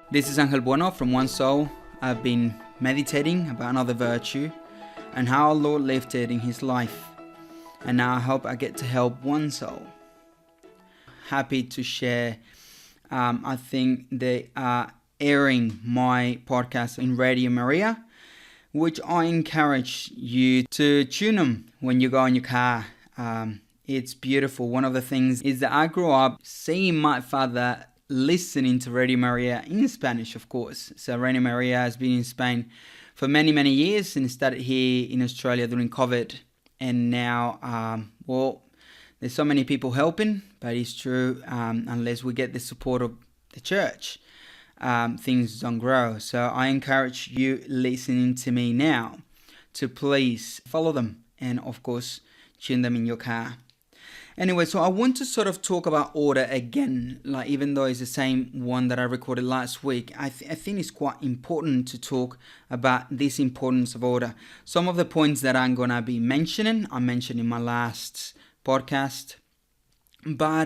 This is Angel Bueno from One Soul. I've been meditating about another virtue and how our Lord lived it in His life. And now I hope I get to help one soul. Happy to share. I think they are airing my podcast in Radio Maria, which I encourage you to tune them when you go in your car. It's beautiful. One of the things is that I grew up seeing my father listening to Radio Maria in Spanish, of course. So Radio Maria has been in Spain for many, many years and started here in Australia during COVID. And now, there's so many people helping, but it's true, unless we get the support of the church, things don't grow. So I encourage you listening to me now to please follow them and, of course, tune them in your car. Anyway, so I want to sort of talk about order again, like even though it's the same one that I recorded last week. I think it's quite important to talk about this importance of order. Some of the points that I'm going to be mentioning, I mentioned in my last podcast. But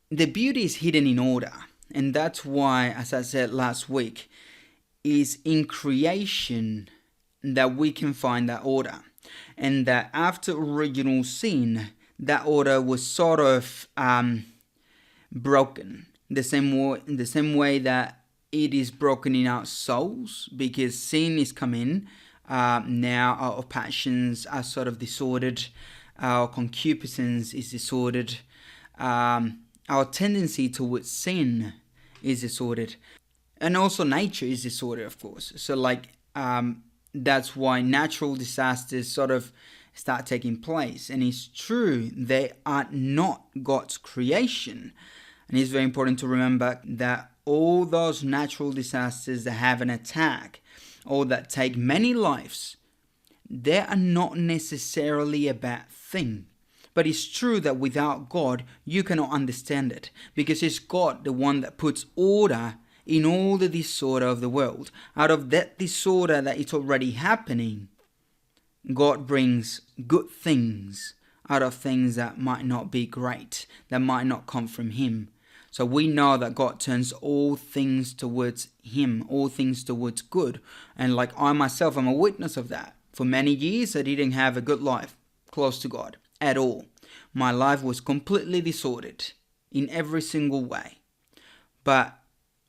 the beauty is hidden in order. And that's why, as I said last week, is in creation that we can find that order. And that after original sin, that order was sort of broken. The same way that it is broken in our souls, because sin is coming. Now our passions are sort of disordered. Our concupiscence is disordered. Our tendency towards sin is disordered. And also nature is disordered, of course. So that's why natural disasters sort of start taking place. And it's true, they are not God's creation. And it's very important to remember that all those natural disasters that have an attack or that take many lives, they are not necessarily a bad thing. But it's true that without God, you cannot understand it, because it's God, the one that puts order in all the disorder of the world. Out of that disorder that is already happening, God brings good things out of things that might not be great, that might not come from Him. So we know that God turns all things towards Him, all things towards good. And like I myself, I'm a witness of that. For many years, I didn't have a good life close to God at all. My life was completely disordered in every single way. But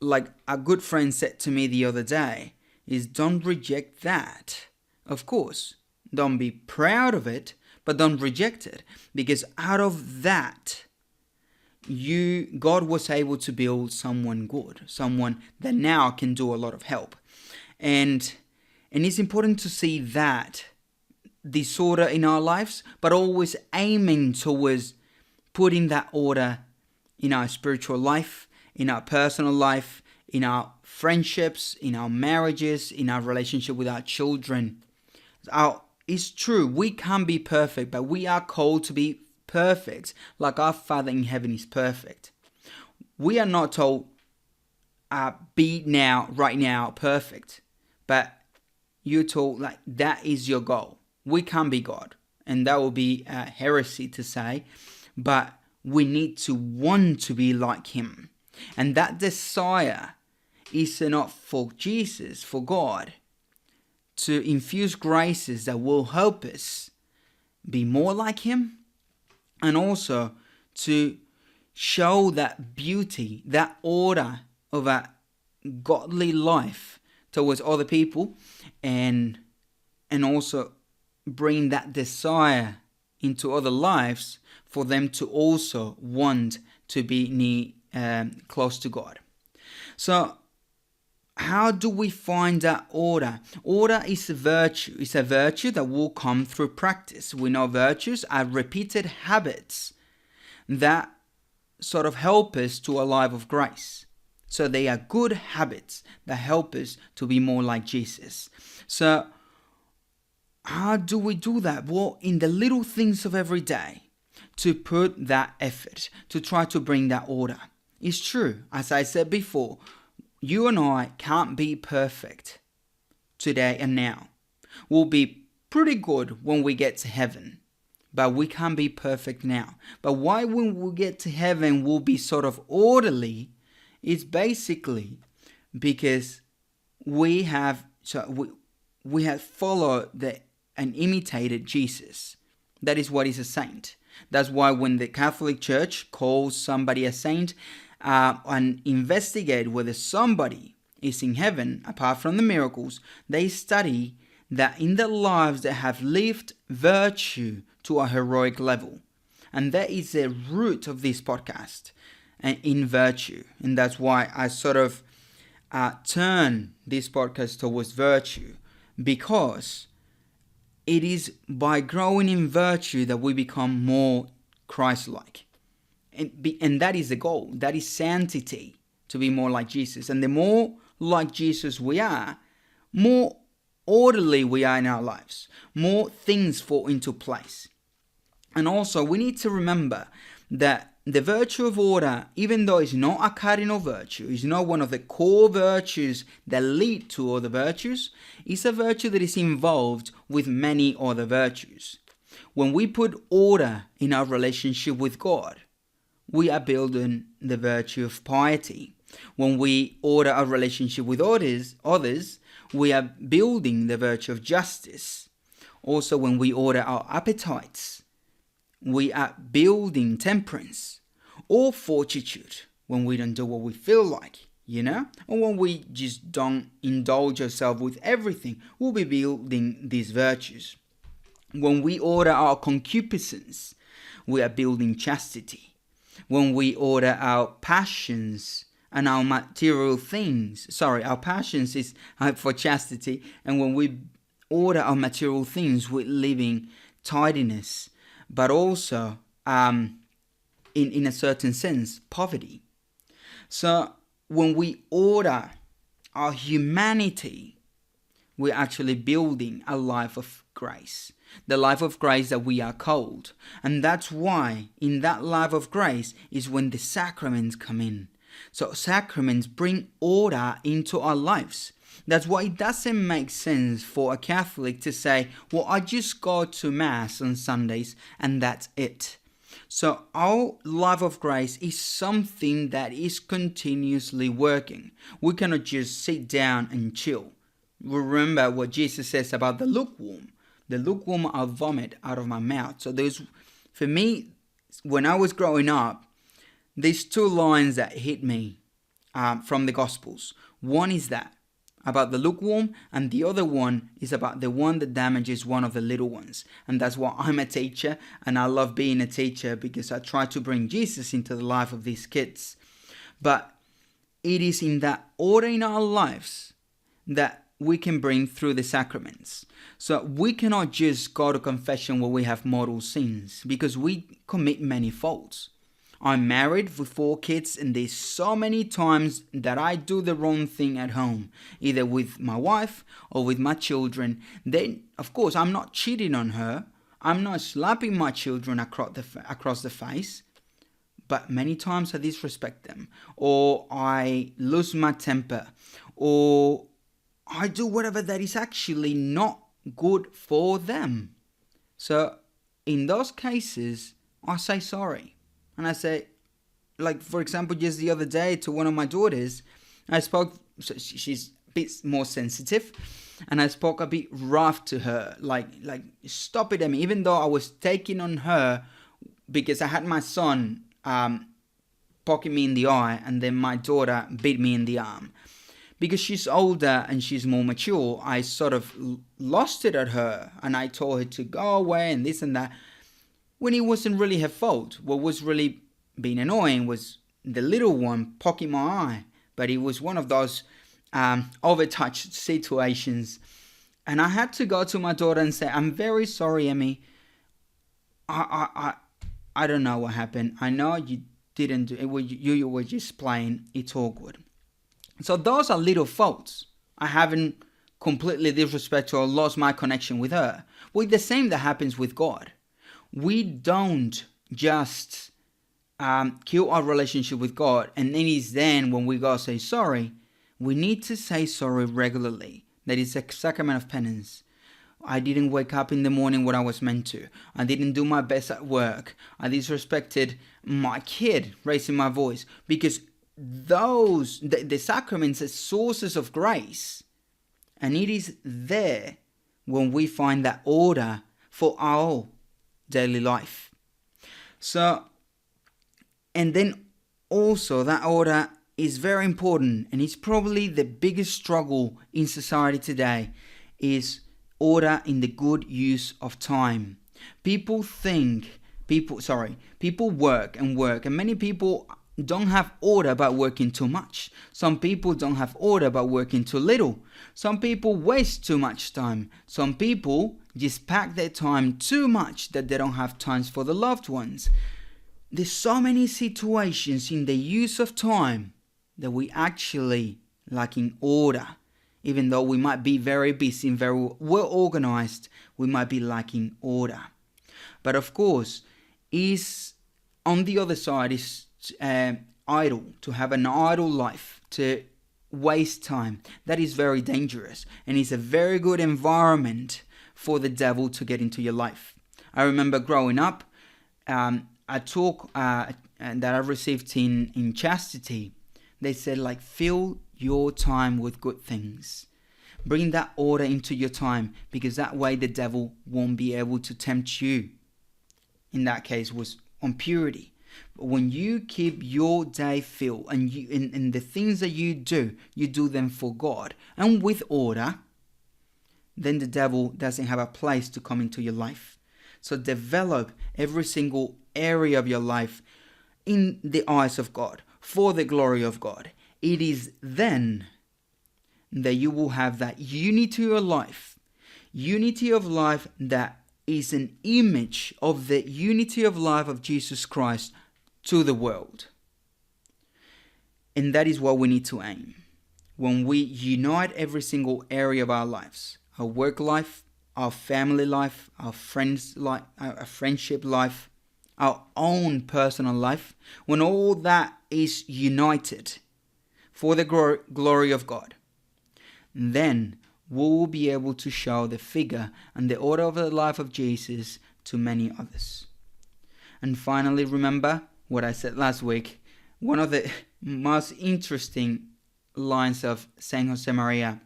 like a good friend said to me the other day, is don't reject that. Of course, don't be proud of it, but don't reject it. Because out of that, God was able to build someone good, someone that now can do a lot of help. And it's important to see that disorder in our lives, but always aiming towards putting that order in our spiritual life, in our personal life, in our friendships, in our marriages, in our relationship with our children. It's true, we can't be perfect, but we are called to be perfect, like our Father in heaven is perfect. We are not told, be now, right now, perfect. But you're told, like, that is your goal. We can't be God. And that will be a heresy to say. But we need to want to be like Him. And that desire is enough for Jesus, for God, to infuse graces that will help us be more like Him, and also to show that beauty, that order of a godly life towards other people, and also bring that desire into other lives for them to also want to be close to God. So how do we find that order? Order is a virtue. It's a virtue that will come through practice. We know virtues are repeated habits that sort of help us to a life of grace. So they are good habits that help us to be more like Jesus. So how do we do that? Well, in the little things of every day, to put that effort, to try to bring that order. It's true, as I said before, you and I can't be perfect today and now. We'll be pretty good when we get to heaven, but we can't be perfect now. But why when we get to heaven we'll be sort of orderly is basically because we have followed and imitated Jesus. That is what is a saint. That's why when the Catholic Church calls somebody a saint and investigate whether somebody is in heaven, apart from the miracles, they study that in their lives they have lived virtue to a heroic level. And that is the root of this podcast, and in virtue. And that's why I sort of turn this podcast towards virtue, because it is by growing in virtue that we become more Christ-like. And that is the goal. That is sanctity, to be more like Jesus. And the more like Jesus we are, more orderly we are in our lives. More things fall into place. And also, we need to remember that the virtue of order, even though it's not a cardinal virtue, is not one of the core virtues that lead to other virtues, it's a virtue that is involved with many other virtues. When we put order in our relationship with God, we are building the virtue of piety. When we order our relationship with others, we are building the virtue of justice. Also, when we order our appetites, we are building temperance or fortitude. When we don't do what we feel like, or when we just don't indulge ourselves with everything, we'll be building these virtues. When we order our concupiscence, we are building chastity. When we order our passions and our material things, our passions is for chastity, and when we order our material things, we're living tidiness, but also, in a certain sense, poverty. So when we order our humanity, we're actually building a life of grace. The life of grace that we are called. And that's why in that life of grace is when the sacraments come in. So sacraments bring order into our lives. That's why it doesn't make sense for a Catholic to say, well, I just go to Mass on Sundays and that's it. So our life of grace is something that is continuously working. We cannot just sit down and chill. Remember what Jesus says about the lukewarm. The lukewarm I'll vomit out of my mouth. So for me, when I was growing up, there's two lines that hit me from the Gospels. One is that, about the lukewarm, and the other one is about the one that damages one of the little ones. And that's why I'm a teacher, and I love being a teacher because I try to bring Jesus into the life of these kids. But it is in that order in our lives that we can bring through the sacraments. So we cannot just go to confession when we have mortal sins, because we commit many faults. I'm married with 4 kids, and there's so many times that I do the wrong thing at home, either with my wife or with my children. Then, of course, I'm not cheating on her. I'm not slapping my children across the face. But many times I disrespect them, or I lose my temper, or I do whatever that is actually not good for them. So in those cases, I say sorry. And I say, like, for example, just the other day to one of my daughters, I spoke, so she's a bit more sensitive, and I spoke a bit rough to her, like stop it, Emmy, even though I was taking on her because I had my son poking me in the eye, and then my daughter beat me in the arm. Because she's older and she's more mature, I sort of lost it at her, and I told her to go away and this and that, when it wasn't really her fault. What was really being annoying was the little one poking my eye, but it was one of those overtouched situations. And I had to go to my daughter and say, I'm very sorry, Emmy. I don't know what happened. I know you didn't do it. You were just playing. It's awkward. So those are little faults. I haven't completely disrespected or lost my connection with her. Well, the same that happens with God. We don't just kill our relationship with God, and then when we go say sorry, we need to say sorry regularly. That is a sacrament of penance. I didn't wake up in the morning when I was meant to. I didn't do my best at work. I disrespected my kid, raising my voice, because the sacraments as sources of grace, and it is there when we find that order for our daily life. So, and then also that order is very important, and it's probably the biggest struggle in society today, is order in the good use of time. People work and work, and many people don't have order about working too much. Some people don't have order about working too little. Some people waste too much time. Some people just pack their time too much that they don't have time for the loved ones. There's so many situations in the use of time that we actually lack in order. Even though we might be very busy and very well organized, we might be lacking order. But of course, on the other side is idle, to have an idle life, to waste time. That is very dangerous, and it's a very good environment for the devil to get into your life. I remember growing up, a talk that I received in chastity, they said, like, fill your time with good things. Bring that order into your time, because that way the devil won't be able to tempt you. In that case was on purity. But when you keep your day filled and the things that you do them for God and with order, then the devil doesn't have a place to come into your life. So develop every single area of your life in the eyes of God, for the glory of God. It is then that you will have that unity of life that is an image of the unity of life of Jesus Christ to the world. And that is what we need to aim. When we unite every single area of our lives, our work life, our family life, our friends life, our friendship life, our own personal life, when all that is united for the glory of God, then we will be able to show the figure and the order of the life of Jesus to many others. And finally, remember what I said last week. One of the most interesting lines of Saint Josemaria.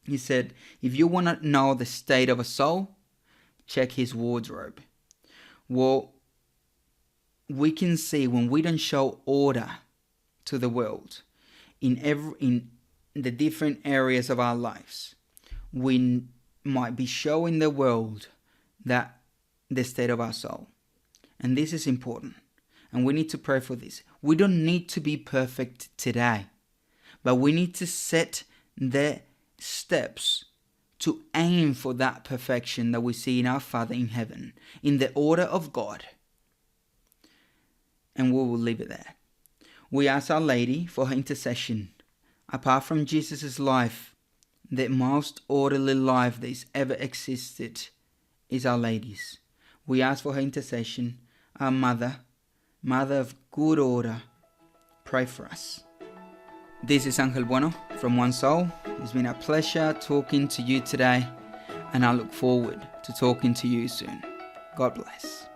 He said, if you want to know the state of a soul, check his wardrobe. Well, we can see when we don't show order to the world in the different areas of our lives, we might be showing the world that the state of our soul. And this is important. And we need to pray for this. We don't need to be perfect today, but we need to set the steps to aim for that perfection that we see in our Father in heaven, in the order of God. And we will leave it there. We ask Our Lady for her intercession. Apart from Jesus' life, the most orderly life that has ever existed is Our Lady's. We ask for her intercession. Our Mother of good order, pray for us. This is Angel Bueno from One Soul. It's been a pleasure talking to you today, and I look forward to talking to you soon. God bless.